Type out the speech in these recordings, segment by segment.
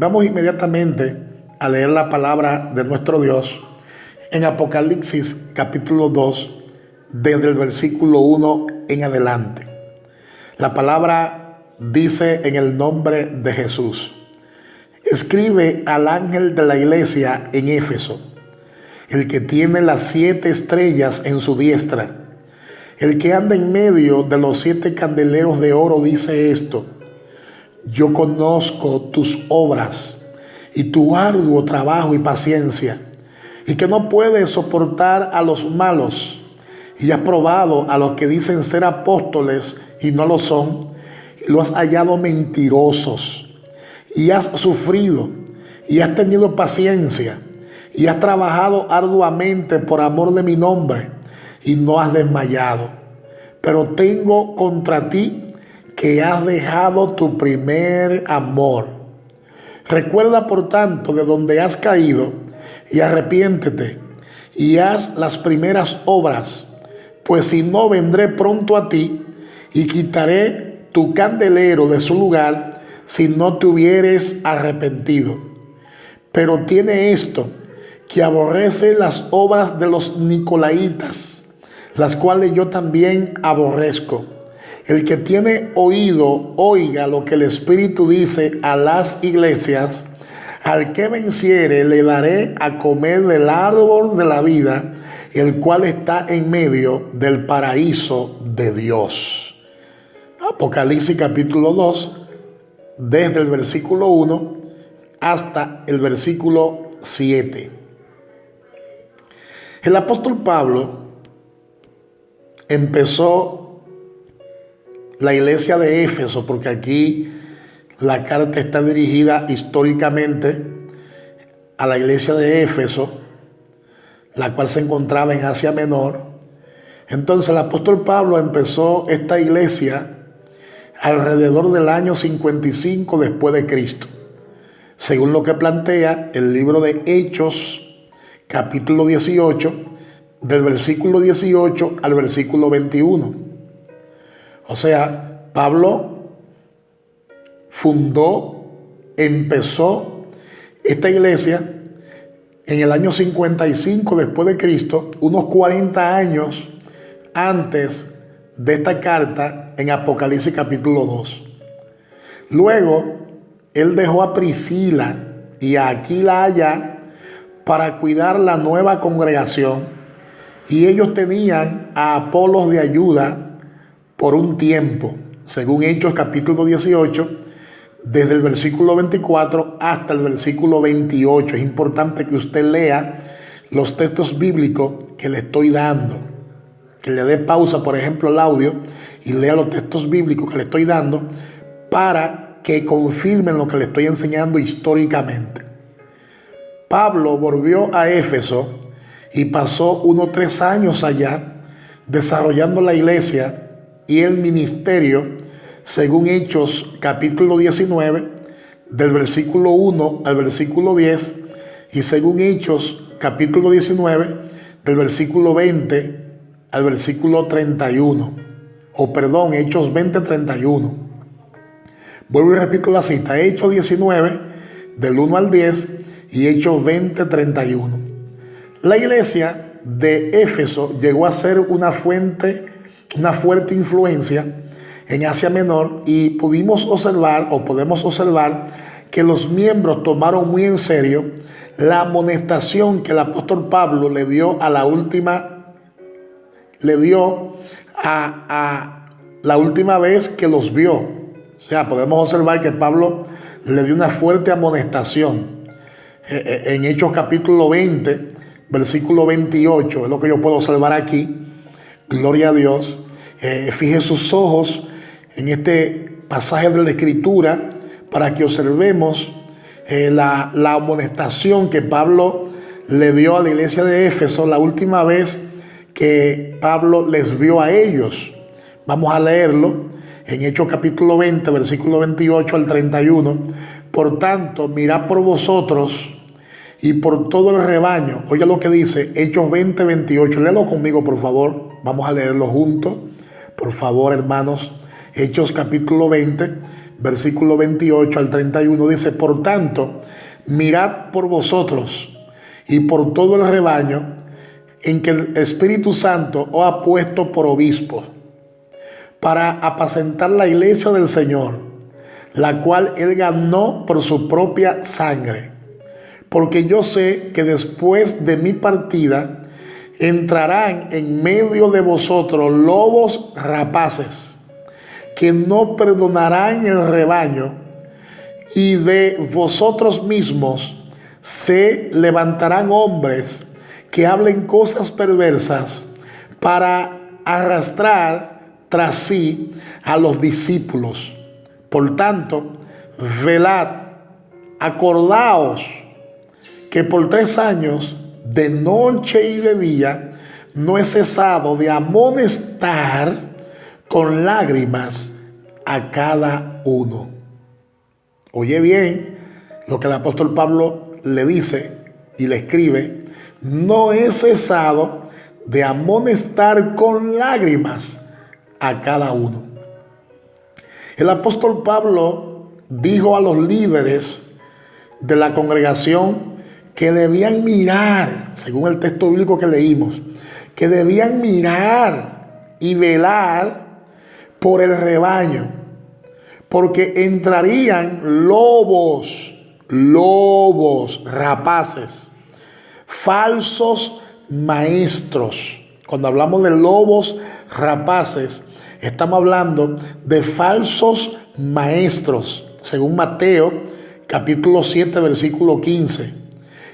Vamos inmediatamente a leer la palabra de nuestro Dios en Apocalipsis capítulo 2, desde el versículo 1 en adelante. La palabra dice en el nombre de Jesús: escribe al ángel de la iglesia en Éfeso, el que tiene las 7 estrellas en su diestra, el que anda en medio de los 7 candeleros de oro, dice esto: yo conozco tus obras y tu arduo trabajo y paciencia, y que no puedes soportar a los malos, y has probado a los que dicen ser apóstoles y no lo son, y los has hallado mentirosos, y has sufrido y has tenido paciencia y has trabajado arduamente por amor de mi nombre y no has desmayado. Pero tengo contra ti que has dejado tu primer amor. Recuerda, por tanto, de donde has caído y arrepiéntete y haz las primeras obras, pues si no, vendré pronto a ti y quitaré tu candelero de su lugar si no te hubieres arrepentido. Pero tiene esto, que aborrece las obras de los nicolaítas, las cuales yo también aborrezco. El que tiene oído, oiga lo que el Espíritu dice a las iglesias. Al que venciere le daré a comer del árbol de la vida, el cual está en medio del paraíso de Dios. Apocalipsis capítulo 2, desde el versículo 1 hasta el versículo 7. El apóstol Pablo empezó la iglesia de Éfeso, porque aquí la carta está dirigida históricamente a la iglesia de Éfeso, la cual se encontraba en Asia Menor. Entonces el apóstol Pablo empezó esta iglesia alrededor del año 55 después de Cristo, según lo que plantea el libro de Hechos capítulo 18, del versículo 18 al versículo 21. O sea, Pablo empezó esta iglesia en el año 55 después de Cristo, unos 40 años antes de esta carta en Apocalipsis capítulo 2. Luego, él dejó a Priscila y a Aquila allá para cuidar la nueva congregación, y ellos tenían a Apolos de ayuda por un tiempo, según Hechos capítulo 18, desde el versículo 24 hasta el versículo 28. Es importante que usted lea los textos bíblicos que le estoy dando, que le dé pausa, por ejemplo, al audio, y lea los textos bíblicos que le estoy dando para que confirmen lo que le estoy enseñando históricamente. Pablo volvió a Éfeso y pasó unos 3 años allá desarrollando la iglesia y el ministerio, según Hechos capítulo 19, del versículo 1 al versículo 10, y según Hechos capítulo 19, del versículo 20 al versículo 31. Hechos 20, 31. Vuelvo y repito la cita: Hechos 19, del 1 al 10, y Hechos 20, 31. La iglesia de Éfeso llegó a ser una fuerte influencia en Asia Menor, y podemos observar que los miembros tomaron muy en serio la amonestación que el apóstol Pablo le dio a la última vez que los vio. O sea, podemos observar que Pablo le dio una fuerte amonestación en Hechos capítulo 20, versículo 28, es lo que yo puedo observar aquí. Gloria a Dios. Fije sus ojos en este pasaje de la Escritura para que observemos la amonestación que Pablo le dio a la iglesia de Éfeso la última vez que Pablo les vio a ellos. Vamos a leerlo en Hechos capítulo 20, versículo 28 al 31. Por tanto, mirad por vosotros y por todo el rebaño. Oiga lo que dice Hechos 20, 28. Léelo conmigo, por favor. Vamos a leerlo juntos. Por favor, hermanos. Hechos capítulo 20, versículo 28 al 31, dice: por tanto, mirad por vosotros y por todo el rebaño en que el Espíritu Santo os ha puesto por obispo, para apacentar la iglesia del Señor, la cual él ganó por su propia sangre. Porque yo sé que después de mi partida entrarán en medio de vosotros lobos rapaces, que no perdonarán el rebaño, y de vosotros mismos se levantarán hombres que hablen cosas perversas para arrastrar tras sí a los discípulos. Por tanto, velad, acordaos que por 3 años, de noche y de día, no he cesado de amonestar con lágrimas a cada uno. Oye bien lo que el apóstol Pablo le dice y le escribe: no he cesado de amonestar con lágrimas a cada uno. El apóstol Pablo dijo a los líderes de la congregación que debían mirar, según el texto bíblico que leímos, que debían mirar y velar por el rebaño, porque entrarían lobos rapaces, falsos maestros. Cuando hablamos de lobos rapaces, estamos hablando de falsos maestros, según Mateo capítulo 7, versículo 15,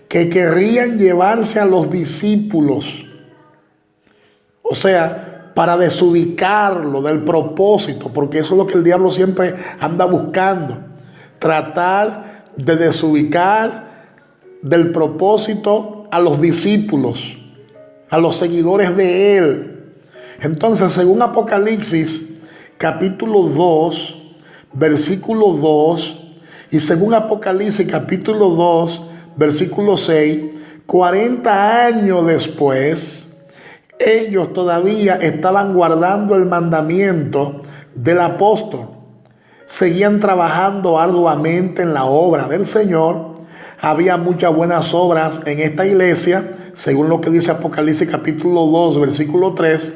que querrían llevarse a los discípulos, o sea, para desubicarlo del propósito, porque eso es lo que el diablo siempre anda buscando, tratar de desubicar del propósito a los discípulos, a los seguidores de él. Entonces, según Apocalipsis capítulo 2, versículo 2, y según Apocalipsis capítulo 2, versículo 6, 40 años después, ellos todavía estaban guardando el mandamiento del apóstol. Seguían trabajando arduamente en la obra del Señor. Había muchas buenas obras en esta iglesia, según lo que dice Apocalipsis capítulo 2, versículo 3.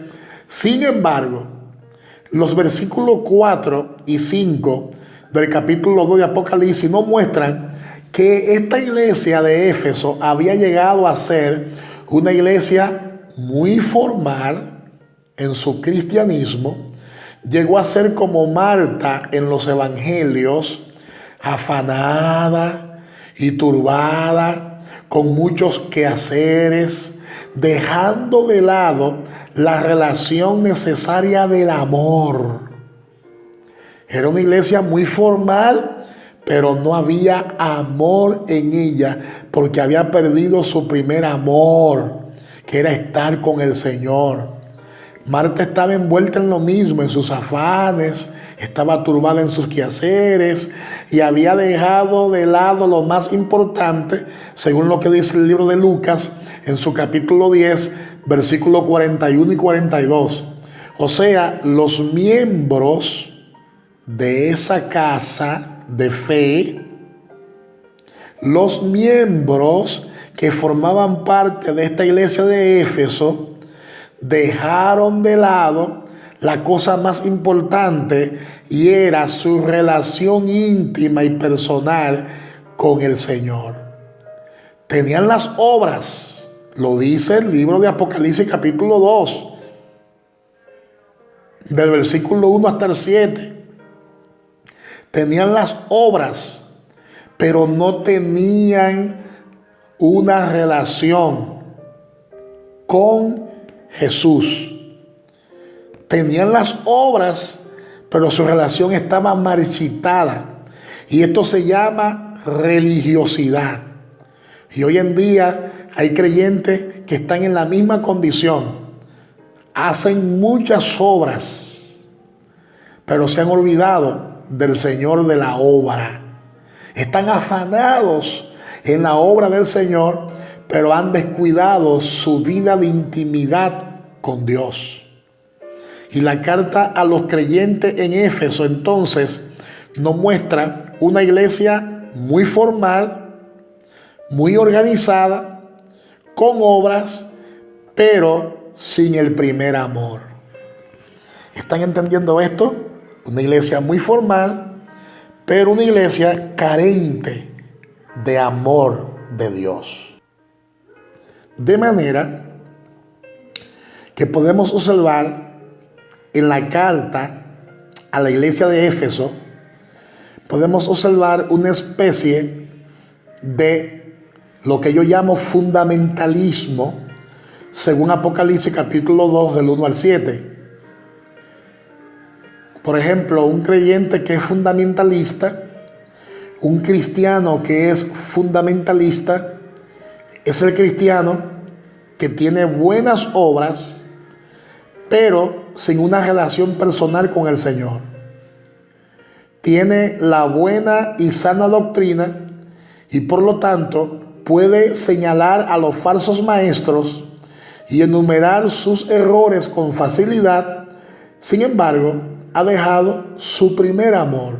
Sin embargo, los versículos 4 y 5 del capítulo 2 de Apocalipsis nos muestran que esta iglesia de Éfeso había llegado a ser una iglesia muy formal en su cristianismo. Llegó a ser como Marta en los evangelios, afanada y turbada, con muchos quehaceres, dejando de lado la relación necesaria del amor. Era una iglesia muy formal, pero no había amor en ella, porque había perdido su primer amor, que era estar con el Señor. Marta estaba envuelta en lo mismo, en sus afanes, estaba turbada en sus quehaceres y había dejado de lado lo más importante, según lo que dice el libro de Lucas en su capítulo 10, versículos 41 y 42. O sea, los miembros de esa casa de fe, los miembros que formaban parte de esta iglesia de Éfeso, dejaron de lado la cosa más importante, y era su relación íntima y personal con el Señor. Tenían las obras, lo dice el libro de Apocalipsis capítulo 2, del versículo 1 hasta el 7. Tenían las obras, pero no tenían una relación con Jesús. Tenían las obras, pero su relación estaba marchitada. Y esto se llama religiosidad. Y hoy en día hay creyentes que están en la misma condición. Hacen muchas obras, pero se han olvidado del Señor de la obra. Están afanados en la obra del Señor, pero han descuidado su vida de intimidad con Dios. Y la carta a los creyentes en Éfeso entonces nos muestra una iglesia muy formal, muy organizada, con obras, pero sin el primer amor. ¿Están entendiendo esto? Una iglesia muy formal, pero una iglesia carente de amor de Dios. De manera que podemos observar en la carta a la iglesia de Éfeso, podemos observar una especie de lo que yo llamo fundamentalismo, según Apocalipsis capítulo 2 del 1 al 7. Por ejemplo, un creyente que es fundamentalista, un cristiano que es fundamentalista, es el cristiano que tiene buenas obras, pero sin una relación personal con el Señor. Tiene la buena y sana doctrina y por lo tanto puede señalar a los falsos maestros y enumerar sus errores con facilidad. Sin embargo, ha dejado su primer amor,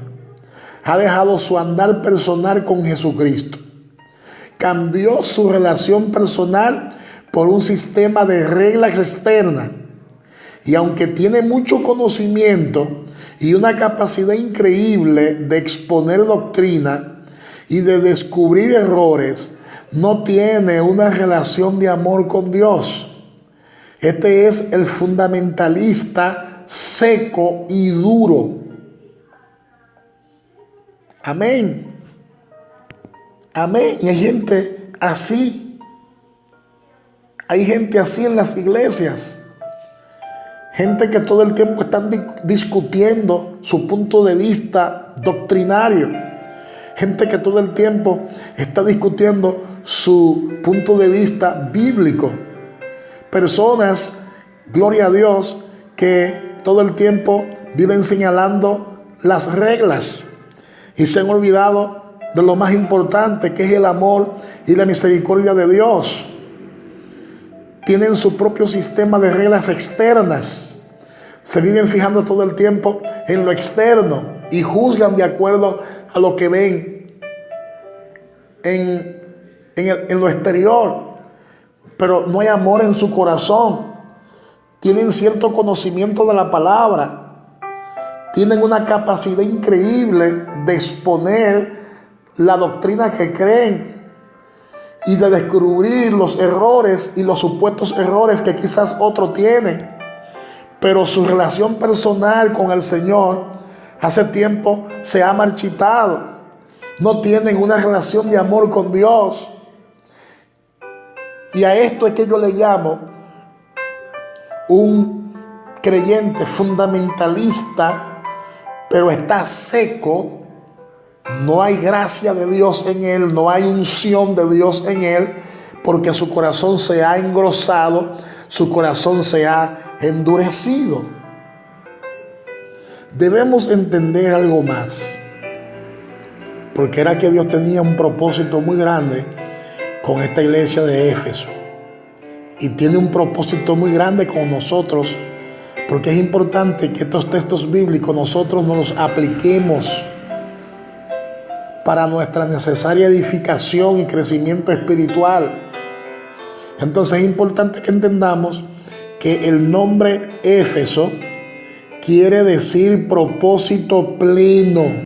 ha dejado su andar personal con Jesucristo, cambió su relación personal por un sistema de reglas externas, y aunque tiene mucho conocimiento y una capacidad increíble de exponer doctrina y de descubrir errores, no tiene una relación de amor con Dios. Este es el fundamentalista seco y duro. Amén. Amén. Y hay gente así. Hay gente así en las iglesias. Gente que todo el tiempo están discutiendo su punto de vista doctrinario. Gente que todo el tiempo está discutiendo su punto de vista bíblico. Personas, gloria a Dios, que todo el tiempo viven señalando las reglas y se han olvidado de lo más importante, que es el amor y la misericordia de Dios. Tienen su propio sistema de reglas externas. Se viven fijando todo el tiempo en lo externo y juzgan de acuerdo a lo que ven en lo exterior. Pero no hay amor en su corazón. Tienen cierto conocimiento de la palabra. Tienen una capacidad increíble de exponer la doctrina que creen y de descubrir los errores y los supuestos errores que quizás otros tienen. Pero su relación personal con el Señor hace tiempo se ha marchitado. No tienen una relación de amor con Dios. Y a esto es que yo le llamo un creyente fundamentalista, pero está seco. No hay gracia de Dios en él, no hay unción de Dios en él, porque su corazón se ha engrosado, su corazón se ha endurecido. Debemos entender algo más, porque era que Dios tenía un propósito muy grande con esta iglesia de Éfeso, y tiene un propósito muy grande con nosotros, porque es importante que estos textos bíblicos nosotros nos los apliquemos para nuestra necesaria edificación y crecimiento espiritual. Entonces es importante que entendamos que el nombre Éfeso quiere decir propósito pleno.